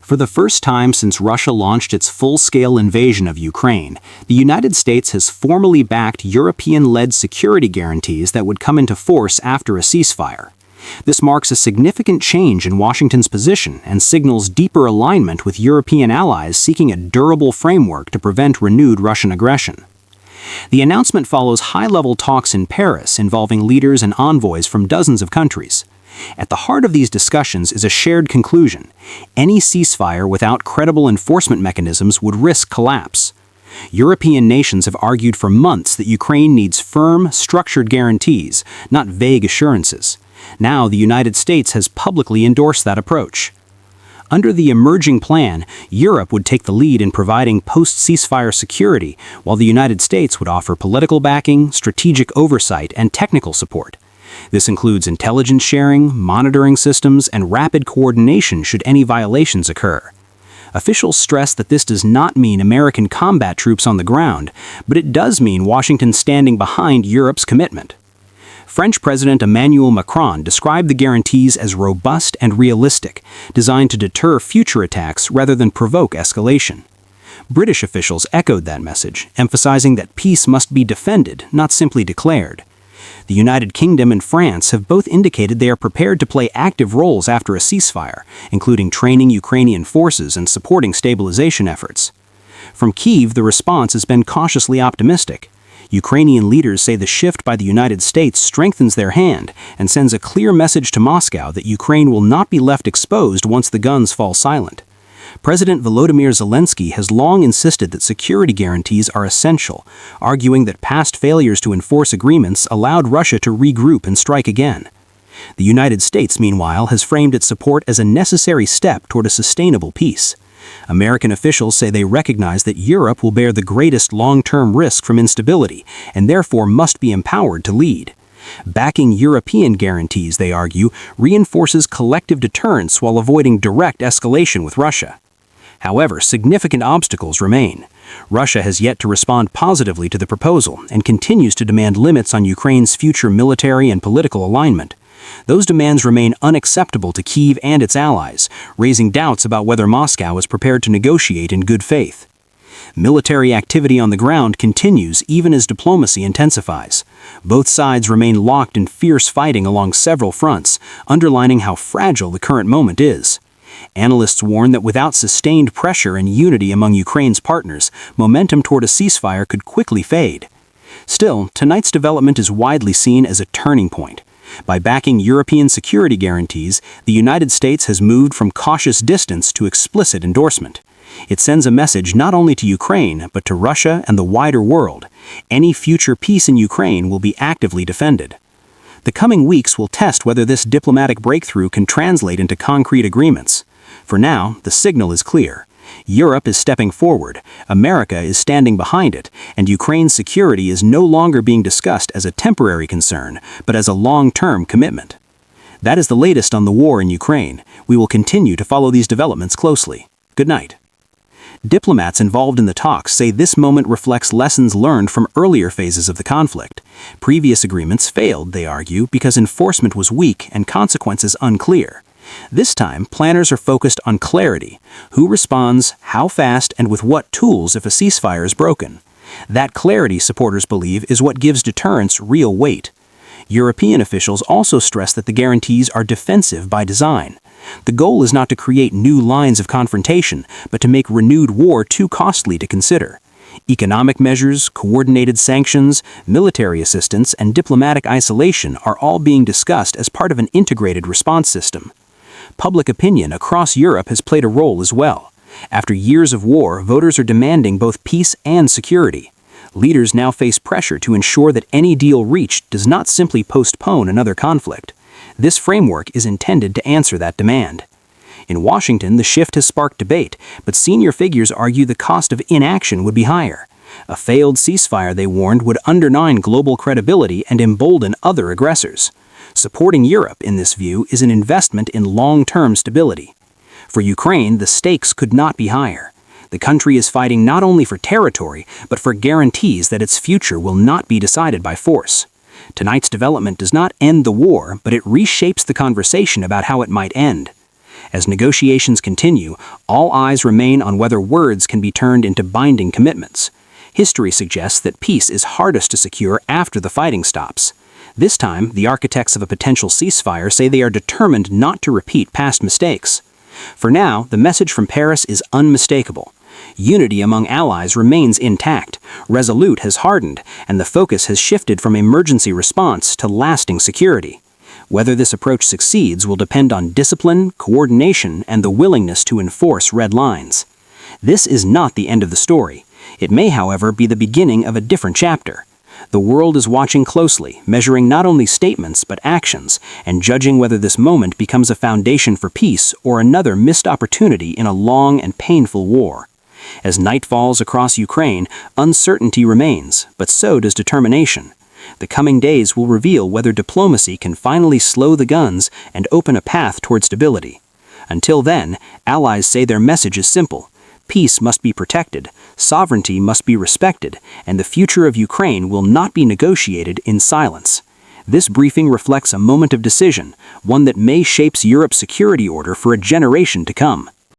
For the first time since Russia launched its full-scale invasion of Ukraine, the United States has formally backed European-led security guarantees that would come into force after a ceasefire. This marks a significant change in Washington's position and signals deeper alignment with European allies seeking a durable framework to prevent renewed Russian aggression. The announcement follows high-level talks in Paris involving leaders and envoys from dozens of countries. At the heart of these discussions is a shared conclusion: any ceasefire without credible enforcement mechanisms would risk collapse. European nations have argued for months that Ukraine needs firm, structured guarantees, not vague assurances. Now the United States has publicly endorsed that approach. Under the emerging plan, Europe would take the lead in providing post-ceasefire security, while the United States would offer political backing, strategic oversight, and technical support. This includes intelligence sharing, monitoring systems, and rapid coordination should any violations occur. Officials stress that this does not mean American combat troops on the ground, but it does mean Washington standing behind Europe's commitment. French President Emmanuel Macron described the guarantees as robust and realistic, designed to deter future attacks rather than provoke escalation. British officials echoed that message, emphasizing that peace must be defended, not simply declared. The United Kingdom and France have both indicated they are prepared to play active roles after a ceasefire, including training Ukrainian forces and supporting stabilization efforts. From Kyiv, the response has been cautiously optimistic. Ukrainian leaders say the shift by the United States strengthens their hand and sends a clear message to Moscow that Ukraine will not be left exposed once the guns fall silent. President Volodymyr Zelensky has long insisted that security guarantees are essential, arguing that past failures to enforce agreements allowed Russia to regroup and strike again. The United States, meanwhile, has framed its support as a necessary step toward a sustainable peace. American officials say they recognize that Europe will bear the greatest long-term risk from instability and therefore must be empowered to lead. Backing European guarantees, they argue, reinforces collective deterrence while avoiding direct escalation with Russia. However, significant obstacles remain. Russia has yet to respond positively to the proposal and continues to demand limits on Ukraine's future military and political alignment. Those demands remain unacceptable to Kyiv and its allies, raising doubts about whether Moscow is prepared to negotiate in good faith. Military activity on the ground continues even as diplomacy intensifies. Both sides remain locked in fierce fighting along several fronts, underlining how fragile the current moment is. Analysts warn that without sustained pressure and unity among Ukraine's partners, momentum toward a ceasefire could quickly fade. Still, tonight's development is widely seen as a turning point. By backing European security guarantees, the United States has moved from cautious distance to explicit endorsement. It sends a message not only to Ukraine, but to Russia and the wider world. Any future peace in Ukraine will be actively defended. The coming weeks will test whether this diplomatic breakthrough can translate into concrete agreements. For now, the signal is clear. Europe is stepping forward, America is standing behind it, and Ukraine's security is no longer being discussed as a temporary concern, but as a long-term commitment. That is the latest on the war in Ukraine. We will continue to follow these developments closely. Good night. Diplomats involved in the talks say this moment reflects lessons learned from earlier phases of the conflict. Previous agreements failed, they argue, because enforcement was weak and consequences unclear. This time, planners are focused on clarity: who responds, how fast, and with what tools if a ceasefire is broken. That clarity, supporters believe, is what gives deterrence real weight. European officials also stress that the guarantees are defensive by design. The goal is not to create new lines of confrontation, but to make renewed war too costly to consider. Economic measures, coordinated sanctions, military assistance, and diplomatic isolation are all being discussed as part of an integrated response system. Public opinion across Europe has played a role as well. After years of war, voters are demanding both peace and security. Leaders now face pressure to ensure that any deal reached does not simply postpone another conflict. This framework is intended to answer that demand. In Washington, the shift has sparked debate, but senior figures argue the cost of inaction would be higher. A failed ceasefire, they warned, would undermine global credibility and embolden other aggressors. Supporting Europe, in this view, is an investment in long-term stability. For Ukraine, the stakes could not be higher. The country is fighting not only for territory, but for guarantees that its future will not be decided by force. Tonight's development does not end the war, but it reshapes the conversation about how it might end. As negotiations continue, all eyes remain on whether words can be turned into binding commitments. History suggests that peace is hardest to secure after the fighting stops. This time, the architects of a potential ceasefire say they are determined not to repeat past mistakes. For now, the message from Paris is unmistakable. Unity among allies remains intact, Resolute has hardened, and the focus has shifted from emergency response to lasting security. Whether this approach succeeds will depend on discipline, coordination, and the willingness to enforce red lines. This is not the end of the story. It may, however, be the beginning of a different chapter. The world is watching closely, measuring not only statements but actions, and judging whether this moment becomes a foundation for peace or another missed opportunity in a long and painful war. As night falls across Ukraine, uncertainty remains, but so does determination. The coming days will reveal whether diplomacy can finally slow the guns and open a path toward stability. Until then, allies say their message is simple. Peace must be protected, sovereignty must be respected, and the future of Ukraine will not be negotiated in silence. This briefing reflects a moment of decision, one that may shape Europe's security order for a generation to come.